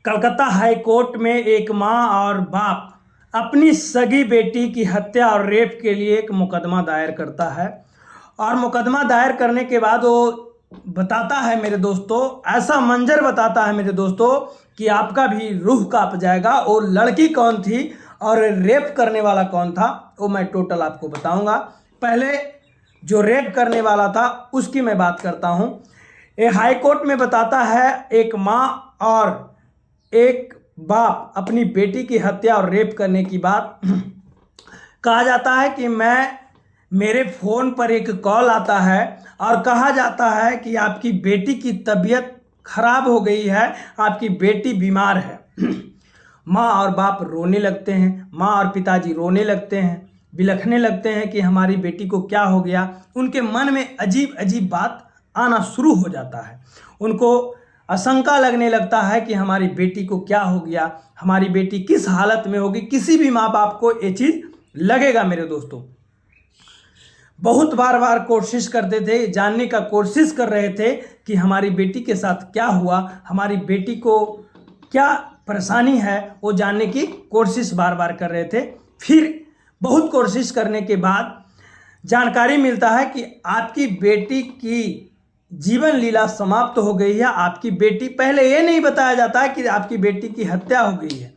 Calcutta high court में एक मां और बाप अपनी सगी बेटी की हत्या और रेप के लिए एक मुकदमा दायर करता है। और मुकदमा दायर करने के बाद वो बताता है मेरे दोस्तों, ऐसा मंजर बताता है मेरे दोस्तों कि आपका भी रूह कांप जाएगा। वो लड़की कौन थी और रेप करने वाला कौन था वो मैं टोटल आपको बताऊंगा। पहले जो रेप करने वाला था उसकी मैं बात करता हूं। ये हाई कोर्ट में बताता है एक मां और एक बाप अपनी बेटी की हत्या और रेप करने की बात कहा जाता है कि मेरे फ़ोन पर एक कॉल आता है और कहा जाता है कि आपकी बेटी की तबीयत खराब हो गई है, आपकी बेटी बीमार है। माँ और बाप रोने लगते हैं, माँ और पिताजी रोने लगते हैं, बिलखने लगते हैं कि हमारी बेटी को क्या हो गया। उनके मन में अजीब अजीब बात आना शुरू हो जाता है। उनको आशंका लगने लगता है कि हमारी बेटी को क्या हो गया, हमारी बेटी किस हालत में होगी। किसी भी माँ बाप को ये चीज़ लगेगा मेरे दोस्तों। बहुत बार कोशिश करते थे, जानने का कोशिश कर रहे थे कि हमारी बेटी के साथ क्या हुआ, हमारी बेटी को क्या परेशानी है, वो जानने की कोशिश बार कर रहे थे। फिर बहुत कोशिश करने के बाद जानकारी मिलता है कि आपकी बेटी की जीवन लीला समाप्त हो गई है। आपकी बेटी, पहले ये नहीं बताया जाता है कि आपकी बेटी की हत्या हो गई है,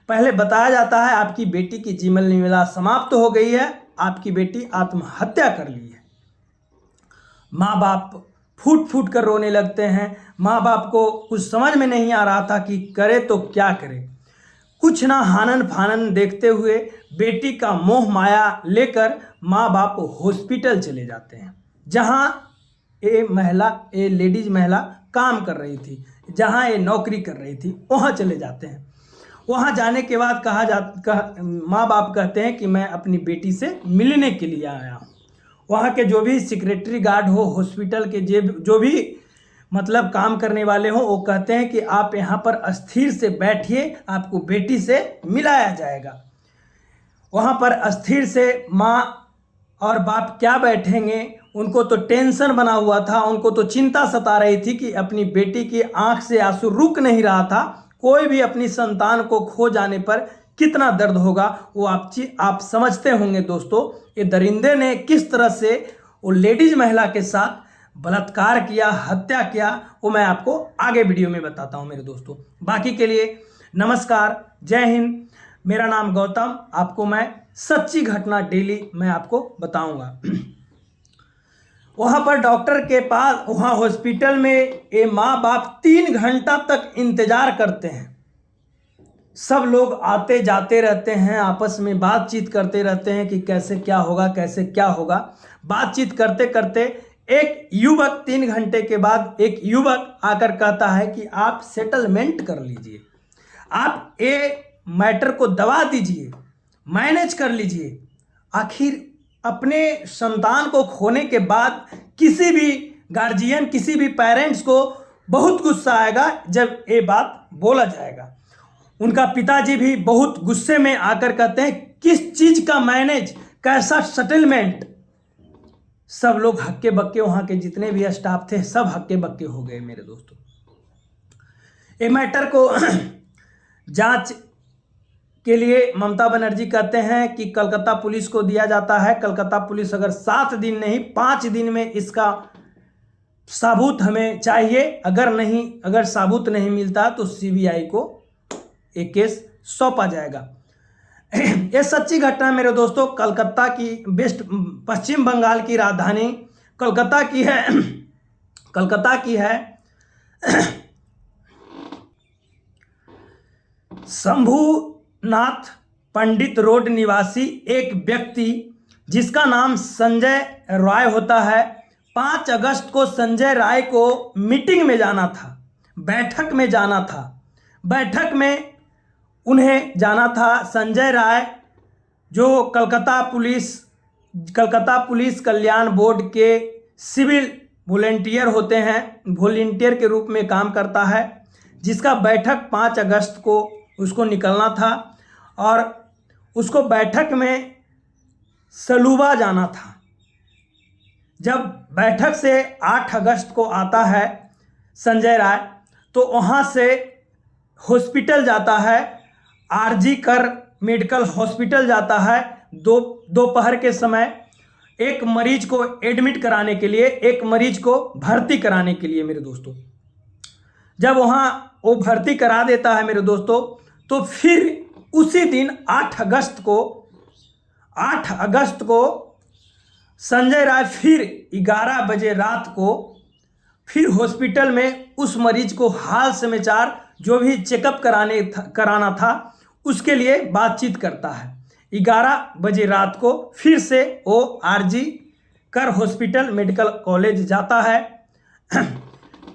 पहले बताया जाता है आपकी बेटी की जीवन लीला समाप्त हो गई है, आपकी बेटी आत्महत्या कर ली है। माँ बाप फूट फूट कर रोने लगते हैं। माँ बाप को कुछ समझ में नहीं आ रहा था कि करे तो क्या करे। कुछ ना हानन फानन देखते हुए बेटी का मोह माया लेकर माँ बाप हॉस्पिटल चले जाते हैं, जहाँ ये लेडीज महिला काम कर रही थी, जहाँ ये नौकरी कर रही थी, वहाँ चले जाते हैं। वहाँ जाने के बाद माँ बाप कहते हैं कि मैं अपनी बेटी से मिलने के लिए आया हूँ। वहाँ के जो भी सेक्रेटरी गार्ड हो, हॉस्पिटल के जो भी मतलब काम करने वाले हों, वो कहते हैं कि आप यहाँ पर अस्थिर से बैठिए, आपको बेटी से मिलाया जाएगा। वहाँ पर अस्थिर से माँ और बाप क्या बैठेंगे, उनको तो टेंशन बना हुआ था, उनको तो चिंता सता रही थी कि अपनी बेटी की आंख से आंसू रुक नहीं रहा था। कोई भी अपनी संतान को खो जाने पर कितना दर्द होगा वो आप समझते होंगे दोस्तों। ये दरिंदे ने किस तरह से वो लेडीज महिला के साथ बलात्कार किया, हत्या किया, वो मैं आपको आगे वीडियो में बताता हूँ मेरे दोस्तों। बाकी के लिए नमस्कार, जय हिंद। मेरा नाम गौतम, आपको मैं सच्ची घटना डेली मैं आपको बताऊंगा। वहाँ पर डॉक्टर के पास, वहाँ हॉस्पिटल में ये माँ बाप 3 घंटा तक इंतजार करते हैं। सब लोग आते जाते रहते हैं, आपस में बातचीत करते रहते हैं कि कैसे क्या होगा, कैसे क्या होगा। बातचीत करते करते एक युवक 3 घंटे के बाद एक युवक आकर कहता है कि आप सेटलमेंट कर लीजिए, आप ये मैटर को दबा दीजिए, मैनेज कर लीजिए। आखिर अपने संतान को खोने के बाद किसी भी गार्जियन, किसी भी पेरेंट्स को बहुत गुस्सा आएगा जब ये बात बोला जाएगा। उनका पिताजी भी बहुत गुस्से में आकर कहते हैं किस चीज़ का मैनेज, कैसा सेटलमेंट। सब लोग हक्के बक्के, वहाँ के जितने भी स्टाफ थे सब हक्के बक्के हो गए मेरे दोस्तों। ये मैटर को जांच के लिए ममता बनर्जी कहते हैं कि कलकत्ता पुलिस को दिया जाता है। कलकत्ता पुलिस अगर 7 दिन नहीं 5 दिन में इसका सबूत हमें चाहिए, अगर सबूत नहीं मिलता तो सीबीआई को एक केस सौंपा जाएगा। ये सच्ची घटना मेरे दोस्तों कलकत्ता की, पश्चिम बंगाल की राजधानी कलकत्ता की है। शंभुनाथ पंडित रोड निवासी एक व्यक्ति जिसका नाम संजय राय होता है, 5 अगस्त को संजय राय को मीटिंग में जाना था, बैठक में जाना था। बैठक में उन्हें जाना था। संजय राय जो कलकत्ता पुलिस कल्याण बोर्ड के सिविल वॉलंटियर होते हैं, वॉलंटियर के रूप में काम करता है, जिसका बैठक 5 अगस्त को उसको निकलना था और उसको बैठक में सलूबा जाना था। जब बैठक से 8 अगस्त को आता है संजय राय, तो वहाँ से हॉस्पिटल जाता है, आरजी कर मेडिकल हॉस्पिटल जाता है दोपहर के समय, एक मरीज को एडमिट कराने के लिए, एक मरीज को भर्ती कराने के लिए मेरे दोस्तों। जब वहाँ वो भर्ती करा देता है मेरे दोस्तों, तो फिर उसी दिन 8 अगस्त को संजय राय फिर 11 बजे रात को फिर हॉस्पिटल में उस मरीज को हाल समाचार जो भी चेकअप कराना था उसके लिए बातचीत करता है। 11 बजे रात को फिर से वो आरजी कर हॉस्पिटल मेडिकल कॉलेज जाता है।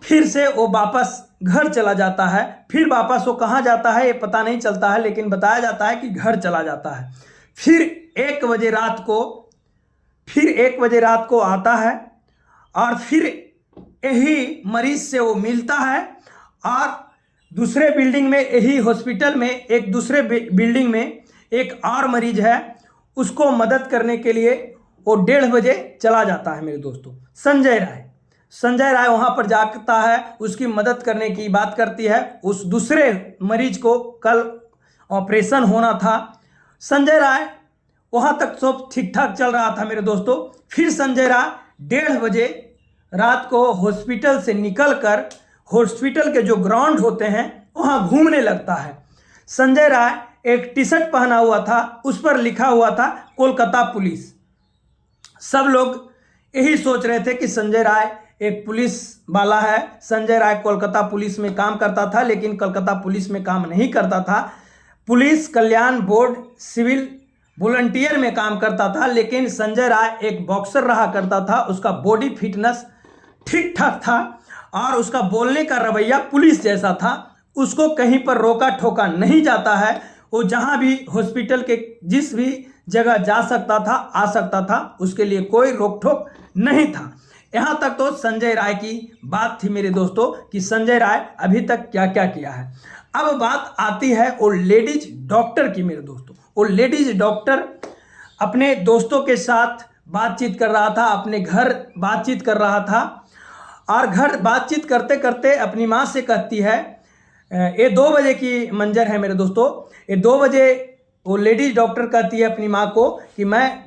फिर से वो वापस घर चला जाता है। फिर वापस वो कहाँ जाता है ये पता नहीं चलता है, लेकिन बताया जाता है कि घर चला जाता है। फिर 1 बजे रात को आता है और फिर यही मरीज से वो मिलता है और दूसरे बिल्डिंग में, यही हॉस्पिटल में एक दूसरे बिल्डिंग में एक और मरीज है, उसको मदद करने के लिए वो 1:30 बजे चला जाता है मेरे दोस्तों। संजय राय वहाँ पर जाता है, उसकी मदद करने की बात करती है। उस दूसरे मरीज को कल ऑपरेशन होना था। संजय राय वहाँ तक सब ठीक ठाक चल रहा था मेरे दोस्तों। फिर संजय राय 1:30 बजे रात को हॉस्पिटल से निकलकर हॉस्पिटल के जो ग्राउंड होते हैं वहाँ घूमने लगता है। संजय राय एक टी शर्ट पहना हुआ था, उस पर लिखा हुआ था कोलकाता पुलिस। सब लोग यही सोच रहे थे कि संजय राय एक पुलिस वाला है। संजय राय कोलकाता पुलिस में काम करता था, लेकिन कोलकाता पुलिस में काम नहीं करता था। पुलिस कल्याण बोर्ड सिविल वॉलंटियर में काम करता था, लेकिन संजय राय एक बॉक्सर रहा करता था। उसका बॉडी फिटनेस ठीक ठाक था और उसका बोलने का रवैया पुलिस जैसा था। उसको कहीं पर रोका ठोका नहीं जाता है। वो जहाँ भी हॉस्पिटल के जिस भी जगह जा सकता था, आ सकता था, उसके लिए कोई रोक ठोक नहीं था। यहाँ तक तो संजय राय की बात थी मेरे दोस्तों कि संजय राय अभी तक क्या क्या किया है। अब बात आती है वो लेडीज डॉक्टर की मेरे दोस्तों। वो लेडीज डॉक्टर अपने दोस्तों के साथ बातचीत कर रहा था, अपने घर बातचीत कर रहा था और घर बातचीत करते करते अपनी माँ से कहती है, ये 2 बजे की मंजर है मेरे दोस्तों। ये 2 बजे वो लेडीज डॉक्टर कहती है अपनी माँ को कि मैं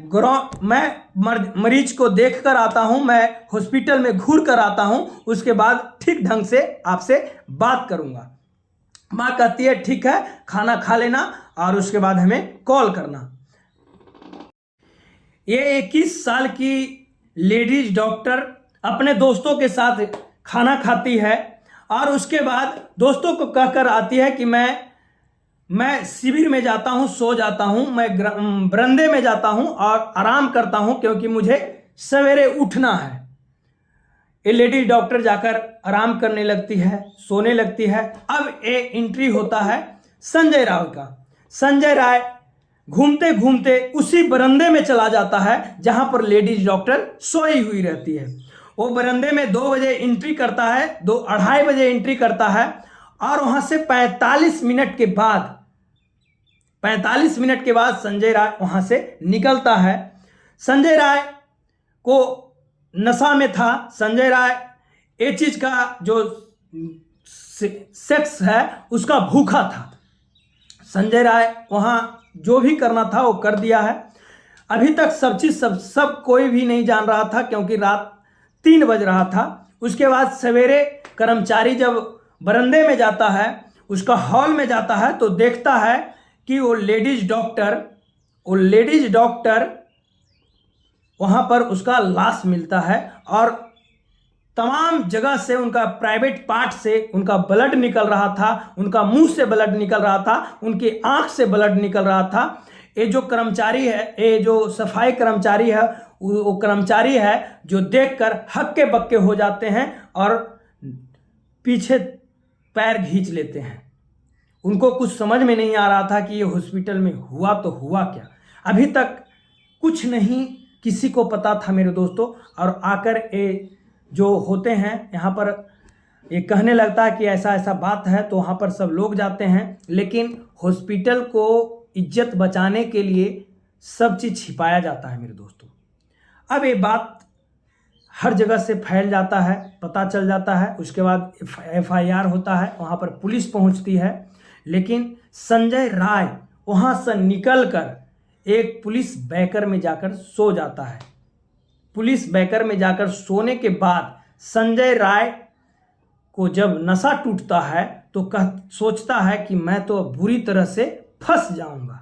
मरीज को देख कर आता हूँ, मैं हॉस्पिटल में घूर कर आता हूँ, उसके बाद ठीक ढंग से आपसे बात करूँगा। माँ कहती है ठीक है, खाना खा लेना और उसके बाद हमें कॉल करना। ये 21 साल की लेडीज डॉक्टर अपने दोस्तों के साथ खाना खाती है और उसके बाद दोस्तों को कहकर आती है कि मैं शिविर में जाता हूँ, सो जाता हूँ, मैं बरामदे में जाता हूँ और आराम करता हूँ क्योंकि मुझे सवेरे उठना है। ये लेडी डॉक्टर जाकर आराम करने लगती है, सोने लगती है। अब ये एंट्री होता है संजय राय का। संजय राय घूमते घूमते उसी बरामदे में चला जाता है जहां पर लेडीज डॉक्टर सोई हुई रहती है। वो बरामदे में 2 बजे एंट्री करता है, 2-2:30 बजे एंट्री करता है और वहां से 45 मिनट के बाद संजय राय वहां से निकलता है। संजय राय को नशा में था। संजय राय ये चीज का जो सेक्स है उसका भूखा था। संजय राय वहां जो भी करना था वो कर दिया है। अभी तक सब चीज सब कोई भी नहीं जान रहा था क्योंकि रात 3 बज रहा था। उसके बाद सवेरे कर्मचारी जब बरामदे में जाता है, उसका हॉल में जाता है, तो देखता है कि वो लेडीज डॉक्टर वहाँ पर उसका लाश मिलता है और तमाम जगह से उनका प्राइवेट पार्ट से उनका ब्लड निकल रहा था, उनका मुंह से ब्लड निकल रहा था, उनकी आंख से ब्लड निकल रहा था। ये जो कर्मचारी है, ये जो सफाई कर्मचारी है, वो कर्मचारी है जो देखकर हक्के बक्के हो जाते हैं और पीछे पैर खींच लेते हैं। उनको कुछ समझ में नहीं आ रहा था कि ये हॉस्पिटल में हुआ तो हुआ क्या। अभी तक कुछ नहीं किसी को पता था मेरे दोस्तों। और आकर ये जो होते हैं यहाँ पर ये कहने लगता है कि ऐसा ऐसा बात है, तो वहाँ पर सब लोग जाते हैं, लेकिन हॉस्पिटल को इज्जत बचाने के लिए सब चीज़ छिपाया जाता है मेरे दोस्तों। अब ये बात हर जगह से फैल जाता है, पता चल जाता है। उसके बाद FIR होता है, वहाँ पर पुलिस पहुँचती है। लेकिन संजय राय वहाँ से निकलकर एक पुलिस बैकर में जाकर सो जाता है। पुलिस बैकर में जाकर सोने के बाद संजय राय को जब नशा टूटता है तो सोचता है कि मैं तो बुरी तरह से फंस जाऊंगा।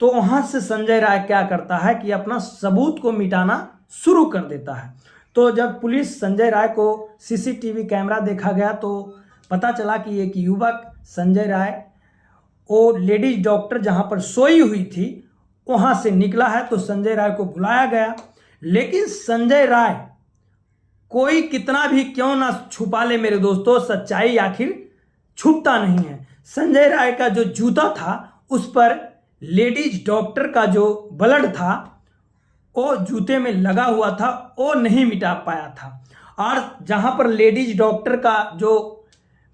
तो वहाँ से संजय राय क्या करता है कि अपना सबूत को मिटाना शुरू कर देता है। तो जब पुलिस संजय राय को CCTV कैमरा देखा गया तो पता चला कि एक युवक संजय राय वो लेडीज डॉक्टर जहाँ पर सोई हुई थी वहाँ से निकला है। तो संजय राय को बुलाया गया, लेकिन संजय राय कोई कितना भी क्यों ना छुपा ले मेरे दोस्तों, सच्चाई आखिर छुपता नहीं है। संजय राय का जो जूता था उस पर लेडीज डॉक्टर का जो ब्लड था वो जूते में लगा हुआ था, वो नहीं मिटा पाया था। और जहाँ पर लेडीज डॉक्टर का जो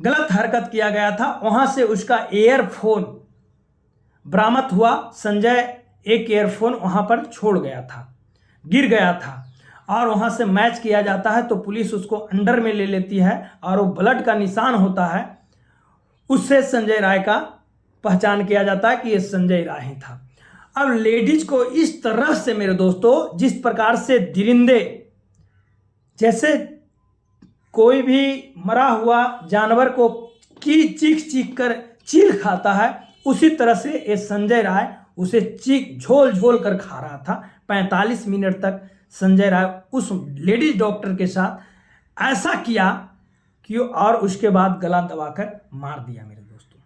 गलत हरकत किया गया था वहाँ से उसका एयरफोन बरामद हुआ। संजय एक एयरफोन वहाँ पर छोड़ गया था, गिर गया था, और वहाँ से मैच किया जाता है। तो पुलिस उसको अंडर में ले लेती है और वो ब्लड का निशान होता है, उससे संजय राय का पहचान किया जाता है कि ये संजय राय ही था। अब लेडीज को इस तरह से मेरे दोस्तों, जिस प्रकार से दरिंदे जैसे कोई भी मरा हुआ जानवर को चीख कर चील खाता है, उसी तरह से ये संजय राय उसे चीख झोल झोल कर खा रहा था। 45 मिनट तक संजय राय उस लेडीज डॉक्टर के साथ ऐसा किया कि और उसके बाद गला दबाकर मार दिया मेरे दोस्तों।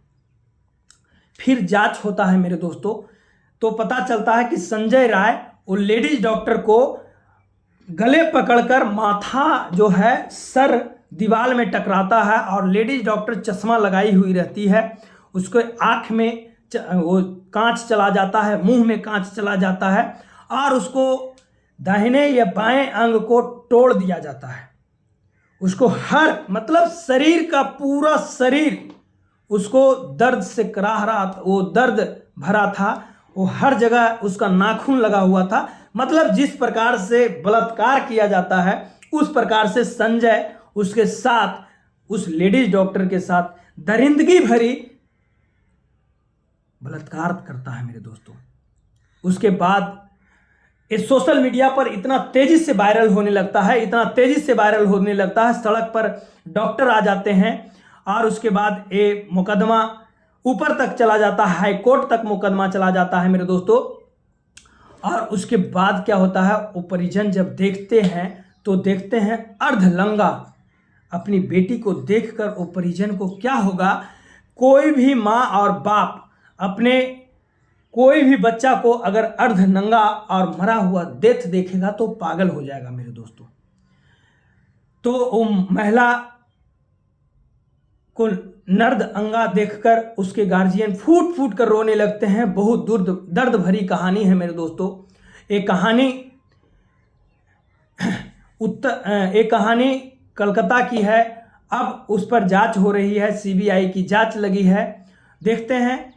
फिर जांच होता है मेरे दोस्तों, तो पता चलता है कि संजय राय वो लेडीज डॉक्टर को गले पकड़कर माथा जो है सर दीवार में टकराता है, और लेडीज डॉक्टर चश्मा लगाई हुई रहती है, उसको आँख में वो कांच चला जाता है, मुंह में कांच चला जाता है, और उसको दाहिने या बाएं अंग को तोड़ दिया जाता है। उसको हर मतलब शरीर का पूरा शरीर उसको दर्द से कराह रहा था, वो दर्द भरा था, वो हर जगह उसका नाखून लगा हुआ था। मतलब जिस प्रकार से बलात्कार किया जाता है उस प्रकार से संजय उसके साथ, उस लेडीज डॉक्टर के साथ दरिंदगी भरी बलात्कार करता है मेरे दोस्तों। उसके बाद इस सोशल मीडिया पर इतना तेजी से वायरल होने लगता है, इतना तेजी से वायरल होने लगता है, सड़क पर डॉक्टर आ जाते हैं, और उसके बाद ये मुकदमा ऊपर तक चला जाता है, हाई कोर्ट तक मुकदमा चला जाता है मेरे दोस्तों। और उसके बाद क्या होता है, वो परिजन जब देखते हैं तो देखते हैं अर्धलंगा अपनी बेटी को देखकर वो परिजन को क्या होगा। कोई भी माँ और बाप अपने कोई भी बच्चा को अगर अर्धनंगा और मरा हुआ डेथ देखेगा तो पागल हो जाएगा मेरे दोस्तों। तो वो महिला को नर्द अंगा देखकर उसके गार्जियन फूट फूट कर रोने लगते हैं। बहुत दर्द भरी कहानी है मेरे दोस्तों। एक कहानी कलकत्ता की है। अब उस पर जांच हो रही है, CBI की जांच लगी है। देखते हैं